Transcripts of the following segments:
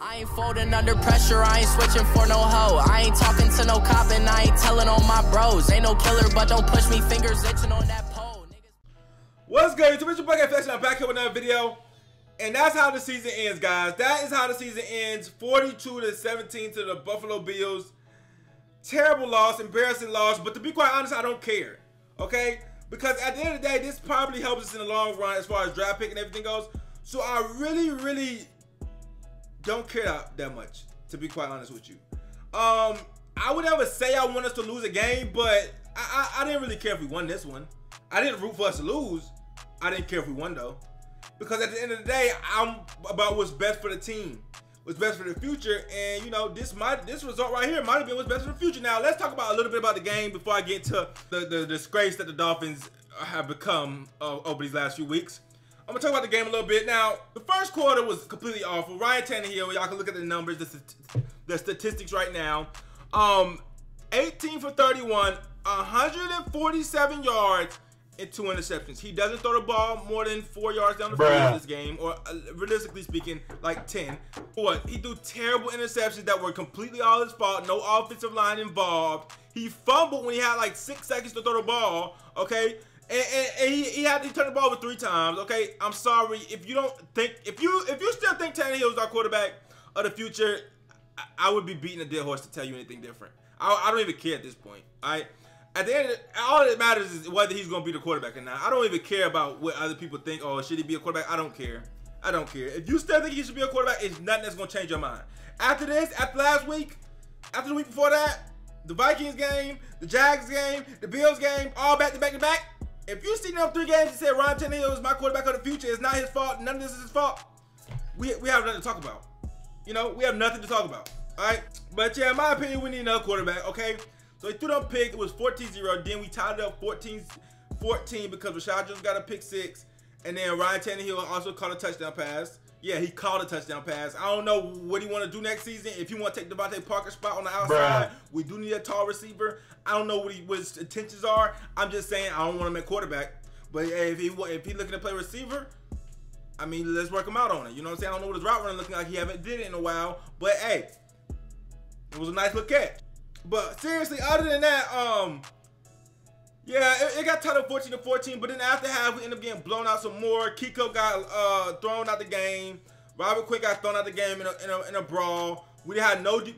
I ain't folding under pressure, I ain't switching for no hoe. I ain't talking to no cop and I ain't telling on my bros. Ain't no killer, but don't push me, fingers itching on that pole. What's good? It's your boy Flex. I'm back here with another video. And that's how the season ends, guys. That is how the season ends. 42-17 to the Buffalo Bills. Terrible loss, embarrassing loss. But to be quite honest, I don't care. Okay? Because at the end of the day, this probably helps us in the long run as far as draft pick and everything goes. So I really don't care that much, to be quite honest with you. I would never say I want us to lose a game, but I didn't really care if we won this one. I didn't root for us to lose. I didn't care if we won though. Because at the end of the day, I'm about what's best for the team, what's best for the future, and you know, this result right here might have been what's best for the future. Now let's talk about a little bit about the game before I get to the disgrace that the Dolphins have become over these last few weeks. I'm gonna talk about the game a little bit. Now, the first quarter was completely awful. Ryan Tannehill, y'all can look at the numbers, the statistics right now. 18 for 31, 147 yards, and 2 interceptions. He doesn't throw the ball more than 4 yards down the field in this game, or realistically speaking, like 10. But he threw terrible interceptions that were completely all his fault. No offensive line involved. He fumbled when he had like 6 seconds to throw the ball. Okay. And he had to turn the ball over 3 times. Okay, I'm sorry if you don't think, if you still think Tannehill is our quarterback of the future, I would be beating a dead horse to tell you anything different. I don't even care at this point. At the end, all that matters is whether he's going to be the quarterback or not. I don't even care about what other people think. Oh, should he be a quarterback? I don't care. I don't care. If you still think he should be a quarterback, it's nothing that's going to change your mind. After this, after last week, after the week before that, the Vikings game, the Jags game, the Bills game, all back to back to back. If you see them 3 games and say Ryan Tannehill is my quarterback of the future, it's not his fault. None of this is his fault. We have nothing to talk about. You know, we have nothing to talk about. All right. But yeah, in my opinion, we need another quarterback. Okay. So he threw them pick. It was 14-0. Then we tied it up 14-14 because Rashad Jones got a pick 6. And then Ryan Tannehill also caught a touchdown pass. Yeah, he called a touchdown pass. I don't know what he want to do next season. If you want to take Devontae Parker's spot on the outside, we do need a tall receiver. I don't know what his intentions are. I'm just saying I don't want him at quarterback. But if he looking to play receiver, I mean, let's work him out on it. You know what I'm saying? I don't know what his route running looking like. He haven't did it in a while. But hey, it was a nice little catch. But seriously, other than that, yeah, it got tied up 14-14, but then after half, we ended up getting blown out some more. Kiko got thrown out the game. Robert Quick got thrown out the game in a brawl. We had no to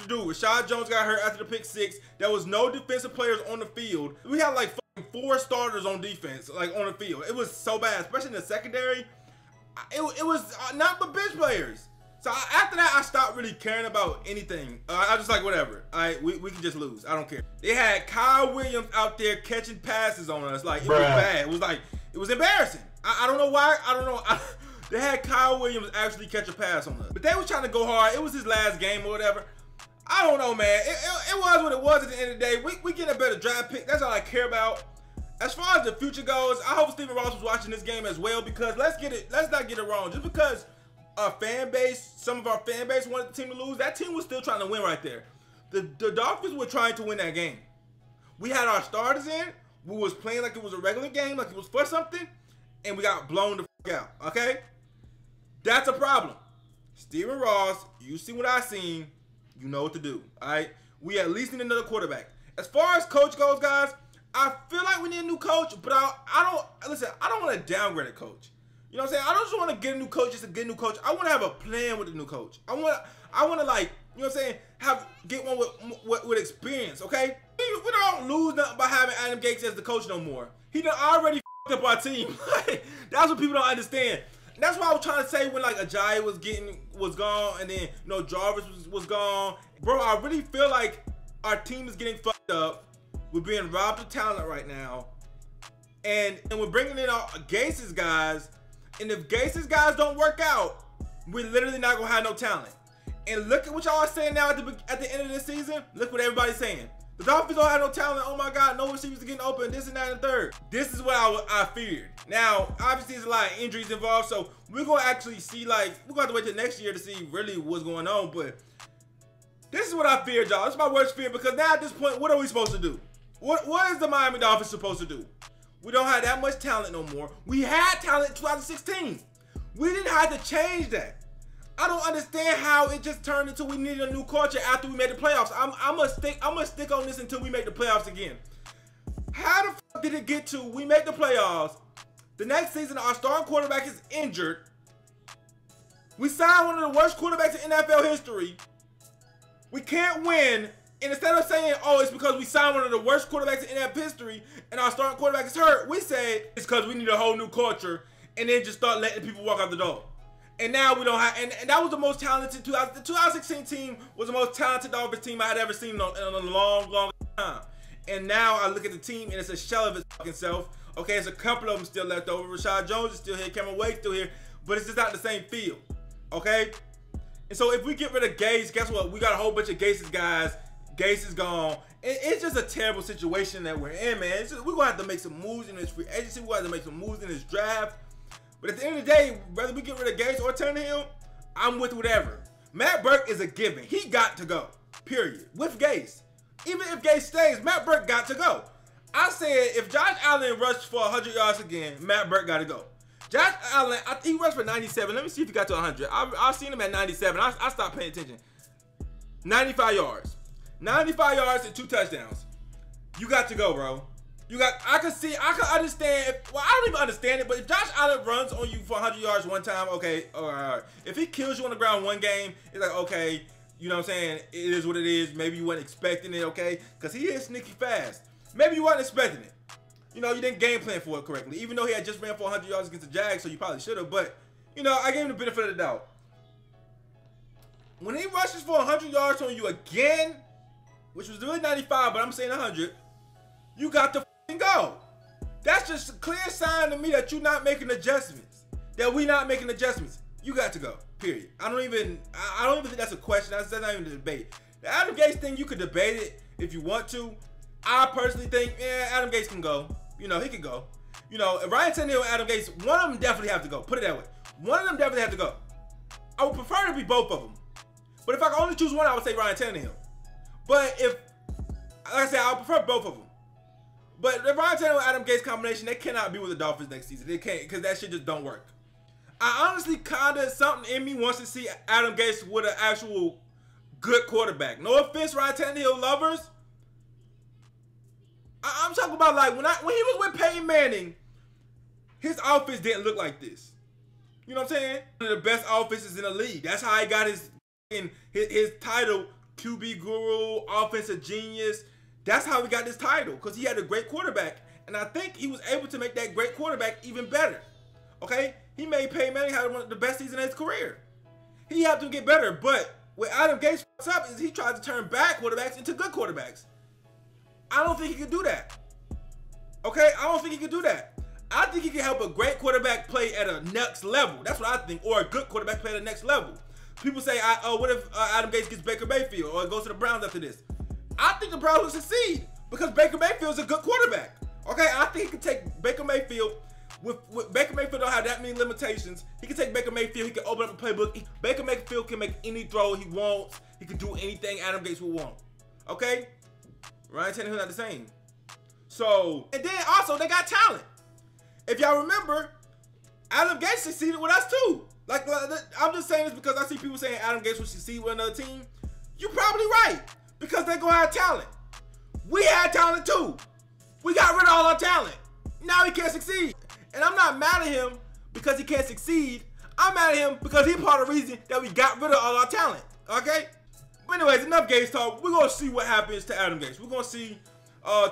do. Rashad Jones got hurt after the pick 6. There was no defensive players on the field. We had like 4 starters on defense, like on the field. It was so bad, especially in the secondary. It was not but bench players. So after that, I stopped really caring about anything. I was just like, whatever. We can just lose. I don't care. They had Kyle Williams out there catching passes on us. Like, it was bad. It was like, it was embarrassing. I don't know why. I don't know. They had Kyle Williams actually catch a pass on us. But they was trying to go hard. It was his last game or whatever. I don't know, man. It was what it was at the end of the day. We get a better draft pick. That's all I care about. As far as the future goes, I hope Stephen Ross was watching this game as well, because let's not get it wrong. Just because our fan base, some of our fan base wanted the team to lose, that team was still trying to win right there. The Dolphins were trying to win that game. We had our starters in. We was playing like it was a regular game, like it was for something, and we got blown the fuck out, okay? That's a problem. Stephen Ross, you see what I seen, you know what to do, all right? We at least need another quarterback. As far as coach goes, guys, I feel like we need a new coach, but I don't want to downgrade a coach. You know what I'm saying? I don't just want to get a new coach just to get a new coach. I want to have a plan with the new coach. I want to like, you know what I'm saying, get one with experience, okay? We don't lose nothing by having Adam Gase as the coach no more. He done already f***ed up our team. That's what people don't understand. And that's what I was trying to say when like Ajayi was gone, and then you know Jarvis was gone. Bro, I really feel like our team is getting fucked up. We're being robbed of talent right now, and we're bringing in our Gase's guys. And if Gase's guys don't work out, we're literally not gonna have no talent. And look at what y'all are saying now at the end of this season. Look what everybody's saying. The Dolphins don't have no talent. Oh my God, no receivers are getting open. This and that and third. This is what I feared. Now, obviously, there's a lot of injuries involved, so we're gonna actually see, like, we're gonna have to wait till next year to see really what's going on. But this is what I feared, y'all. This is my worst fear, because now at this point, what are we supposed to do? What is the Miami Dolphins supposed to do? We don't have that much talent no more. We had talent in 2016. We didn't have to change that. I don't understand how it just turned into we needed a new culture after we made the playoffs. I'm gonna stick on this until we make the playoffs again. How the fuck did it get to we make the playoffs? The next season, our starting quarterback is injured. We signed one of the worst quarterbacks in NFL history. We can't win. And instead of saying, oh, it's because we signed one of the worst quarterbacks in NFL history and our starting quarterback is hurt, we say it's because we need a whole new culture, and then just start letting people walk out the door. And now we don't have, and that was the most talented, the 2016 team was the most talented Dolphins team I had ever seen in a long time. And now I look at the team and it's a shell of its fucking self. Okay, there's a couple of them still left over. Rashad Jones is still here, Cameron Wade's still here, but it's just not the same field. Okay? And so if we get rid of Gase, guess what? We got a whole bunch of Gase's guys. Gase is gone. It's just a terrible situation that we're in, man. We're going to have to make some moves in this free agency. We're going to have to make some moves in this draft. But at the end of the day, whether we get rid of Gase or Tannehill, I'm with whatever. Matt Burke is a given. He got to go, period. With Gase. Even if Gase stays, Matt Burke got to go. I said if Josh Allen rushed for 100 yards again, Matt Burke got to go. Josh Allen, he rushed for 97. Let me see if he got to 100. I've seen him at 97. I stopped paying attention. 95 yards. 95 yards and 2 touchdowns. You got to go, bro. I can understand. Well, I don't even understand it, but if Josh Allen runs on you for 100 yards one time, okay, all right. If he kills you on the ground one game, it's like, okay, you know what I'm saying? It is what it is. Maybe you weren't expecting it, okay? Because he is sneaky fast. Maybe you weren't expecting it. You know, you didn't game plan for it correctly. Even though he had just ran for 100 yards against the Jags, so you probably should have. But, you know, I gave him the benefit of the doubt. When he rushes for 100 yards on you again, which was really 95, but I'm saying 100, you got to go. That's just a clear sign to me that you're not making adjustments. That we not making adjustments. You got to go. Period. I don't even think that's a question. That's not even a debate. The Adam Gase thing, you could debate it if you want to. I personally think, yeah, Adam Gase can go. You know, he can go. You know, if Ryan Tannehill and Adam Gase, one of them definitely have to go. Put it that way. One of them definitely have to go. I would prefer to be both of them. But if I could only choose one, I would say Ryan Tannehill. But if, like I said, I would prefer both of them. But the Ryan Tannehill and Adam Gase combination, they cannot be with the Dolphins next season. They can't, because that shit just don't work. I honestly kinda, something in me wants to see Adam Gase with an actual good quarterback. No offense, Ryan Tannehill lovers. I'm talking about like when he was with Peyton Manning, his offense didn't look like this. You know what I'm saying? One of the best offenses in the league. That's how he got his title, QB Guru, Offensive Genius. That's how he got this title, because he had a great quarterback. And I think he was able to make that great quarterback even better. Okay? He made Peyton Manning have one of the best seasons of his career. He helped him get better, but what Adam Gase fucks up is he tries to turn bad quarterbacks into good quarterbacks. I don't think he could do that. Okay? I don't think he could do that. I think he can help a great quarterback play at a next level. That's what I think. Or a good quarterback play at a next level. People say, what if Adam Gase gets Baker Mayfield or goes to the Browns after this? I think the Browns will succeed because Baker Mayfield's a good quarterback. Okay? I think he can take Baker Mayfield. With Baker Mayfield don't have that many limitations. He can take Baker Mayfield. He can open up a playbook. Baker Mayfield can make any throw he wants. He can do anything Adam Gase would want. Okay? Ryan Tannehill not the same. So, and then also they got talent. If y'all remember, Adam Gase succeeded with us too. Like I'm just saying this because I see people saying Adam Gase would succeed with another team. You're probably right because they're gonna have talent. We had talent too. We got rid of all our talent. Now he can't succeed. And I'm not mad at him because he can't succeed. I'm mad at him because he's part of the reason that we got rid of all our talent. Okay? But anyways, enough Gase talk. We're going to see what happens to Adam Gase. We're going to see.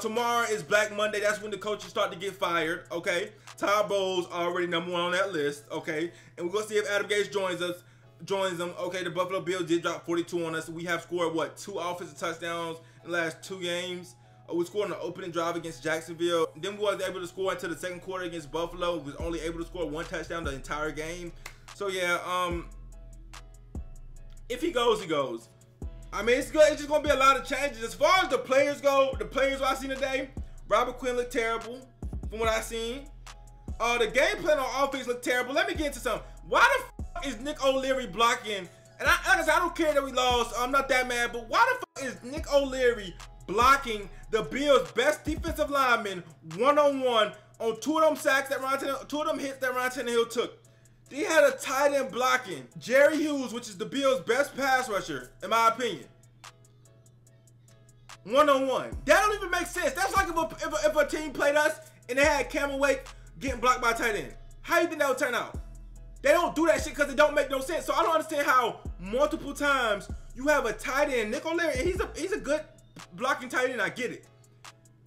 Tomorrow is Black Monday. That's when the coaches start to get fired. Okay? Todd Bowles already #1 on that list. Okay? And we're going to see if Adam Gase joins them. Okay, the Buffalo Bills did drop 42 on us. We have scored, what, 2 offensive touchdowns in the last 2 games. We scored on the opening drive against Jacksonville. Then we wasn't able to score until the second quarter against Buffalo. We was only able to score 1 touchdown the entire game. So yeah, if he goes, he goes. I mean, it's good. It's just gonna be a lot of changes. As far as the players go, the players I seen today, Robert Quinn looked terrible from what I seen. The game plan on offense looked terrible. Let me get into something. Why the fuck is Nick O'Leary blocking? And like I said, I don't care that we lost. I'm not that mad. But why the fuck is Nick O'Leary blocking the Bills' best defensive lineman one-on-one on 2 of them sacks that 2 of them hits that Ryan Tannehill took? They had a tight end blocking Jerry Hughes, which is the Bills' best pass rusher, in my opinion. One-on-one. That don't even make sense. That's like if a team played us and they had Cameron Wake getting blocked by a tight end. How do you think that would turn out? They don't do that shit because it don't make no sense. So I don't understand how multiple times you have a tight end, Nick O'Leary, and he's a good blocking tight end, I get it.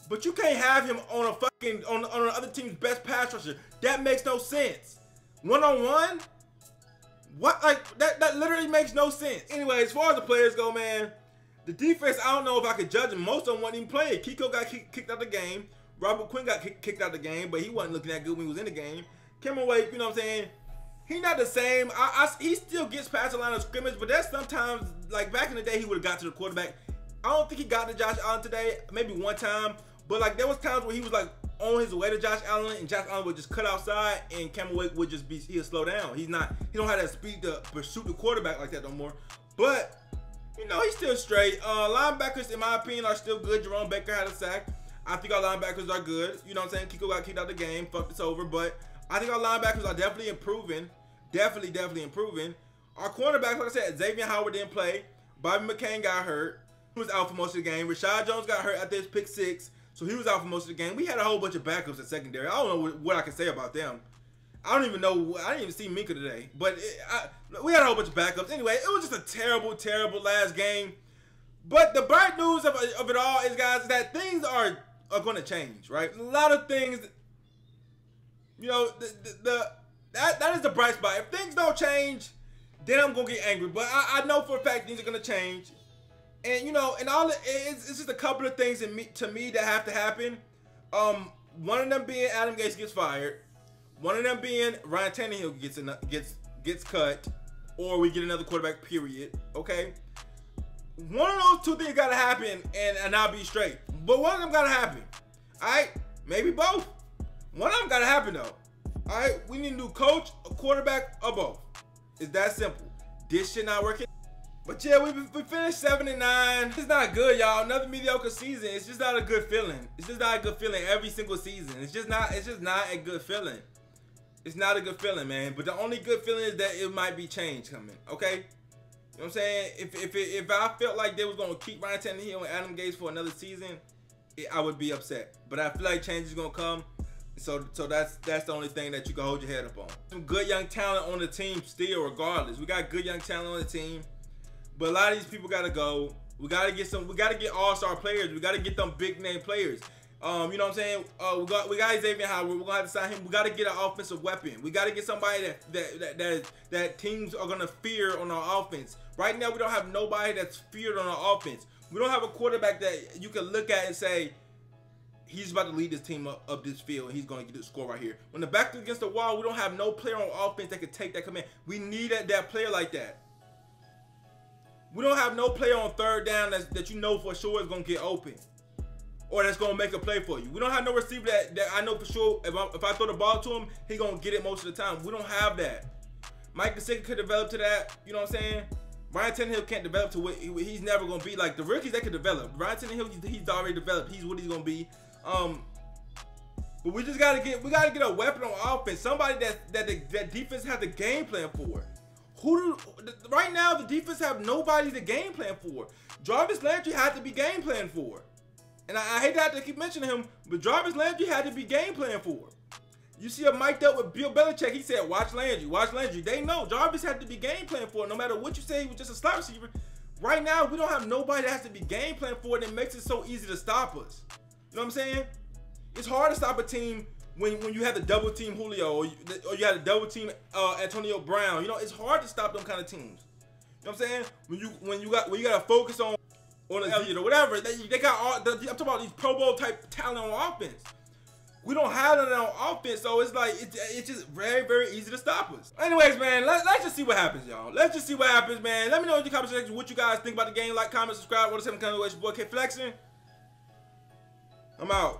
But you can't have him on a fucking on another team's best pass rusher. That makes no sense. One-on-one? What? Like that literally makes no sense. Anyway, as far as the players go, man, the defense, I don't know if I could judge them. Most of them weren't even playing. Kiko got kicked out the game. Robert Quinn got kicked out the game, but he wasn't looking that good when he was in the game. Cameron Wake, you know what I'm saying? He not the same. He still gets past the line of scrimmage, but that's sometimes, like back in the day, he would have got to the quarterback. I don't think he got to Josh Allen today. Maybe one time. But like there was times where he was like on his way to Josh Allen, and Josh Allen would just cut outside, and Cameron Wake would just he'll slow down. He don't have that speed to pursue the quarterback like that no more. But you know, he's still straight. Linebackers, in my opinion, are still good. Jerome Baker had a sack. I think our linebackers are good. You know what I'm saying? Kiko got kicked out the game. Fuck this over. But I think our linebackers are definitely improving. Definitely improving. Our cornerbacks, like I said, Xavier Howard didn't play. Bobby McCain got hurt. He was out for most of the game. Rashad Jones got hurt after his pick 6. So he was out for most of the game. We had a whole bunch of backups at secondary. I don't know what I can say about them. I don't even know. I didn't even see Minka today. But we had a whole bunch of backups. Anyway, it was just a terrible last game. But the bright news of it all is, guys, is that things are going to change, right? A lot of things, you know, that is the bright spot. If things don't change, then I'm going to get angry. But I know for a fact things are going to change. And, you know, and it's just a couple of things to me that have to happen. One of them being Adam Gase gets fired. One of them being Ryan Tannehill gets cut, or we get another quarterback, period. Okay? One of those two things got to happen, and I'll be straight. But one of them got to happen. All right? Maybe both. One of them got to happen, though. All right? We need a new coach, a quarterback, or both. It's that simple. This shit not working. But yeah, we finished 7-9. It's not good, y'all. Another mediocre season. It's just not a good feeling. It's just not a good feeling every single season. It's just not a good feeling. It's not a good feeling, man. But the only good feeling is that it might be change coming. Okay? You know what I'm saying? If I felt like they was gonna keep Ryan Tannehill and Adam Gase for another season, I would be upset. But I feel like change is gonna come. So that's the only thing that you can hold your head up on. Some good young talent on the team still, regardless. We got good young talent on the team. But a lot of these people gotta go. We gotta get all-star players. We gotta get them big name players. You know what I'm saying? We got Xavier Howard. We're gonna have to sign him. We gotta get an offensive weapon. We gotta get somebody that teams are gonna fear on our offense. Right now, we don't have nobody that's feared on our offense. We don't have a quarterback that you can look at and say, he's about to lead this team up this field, and he's going to get the score right here. When the back is against the wall, we don't have no player on offense that can take that command. We need that player like that. We don't have no player on third down that you know for sure is going to get open, or that's going to make a play for you. We don't have no receiver that I know for sure if I throw the ball to him, he's going to get it most of the time. We don't have that. Mike Gesicki could develop to that. You know what I'm saying? Ryan Tannehill can't develop to what he's never going to be. Like the rookies, they could develop. Ryan Tannehill, he's already developed. He's what he's going to be. But we just gotta get a weapon on offense. Somebody that defense has the game plan for. Right now the defense have nobody to game plan for. Jarvis Landry had to be game plan for. And I hate to have to keep mentioning him, but Jarvis Landry had to be game plan for. You see him mic'd up with Bill Belichick, he said, watch Landry, watch Landry. They know Jarvis had to be game plan for. No matter what you say, he was just a slot receiver. Right now, we don't have nobody that has to be game plan for, and it makes it so easy to stop us. You know what I'm saying? It's hard to stop a team when you have to double team Julio or you have to double team Antonio Brown. You know, it's hard to stop them kind of teams. You know what I'm saying? When you got to focus on Elliott or whatever. They got all. I'm talking about these Pro Bowl type talent on offense. We don't have that on offense, so it's like it's just very easy to stop us. Anyways, man, let's just see what happens, y'all. Let's just see what happens, man. Let me know in the comment section what you guys think about the game. Like, comment, subscribe. What is happening? Your boy K Flexing. I'm out.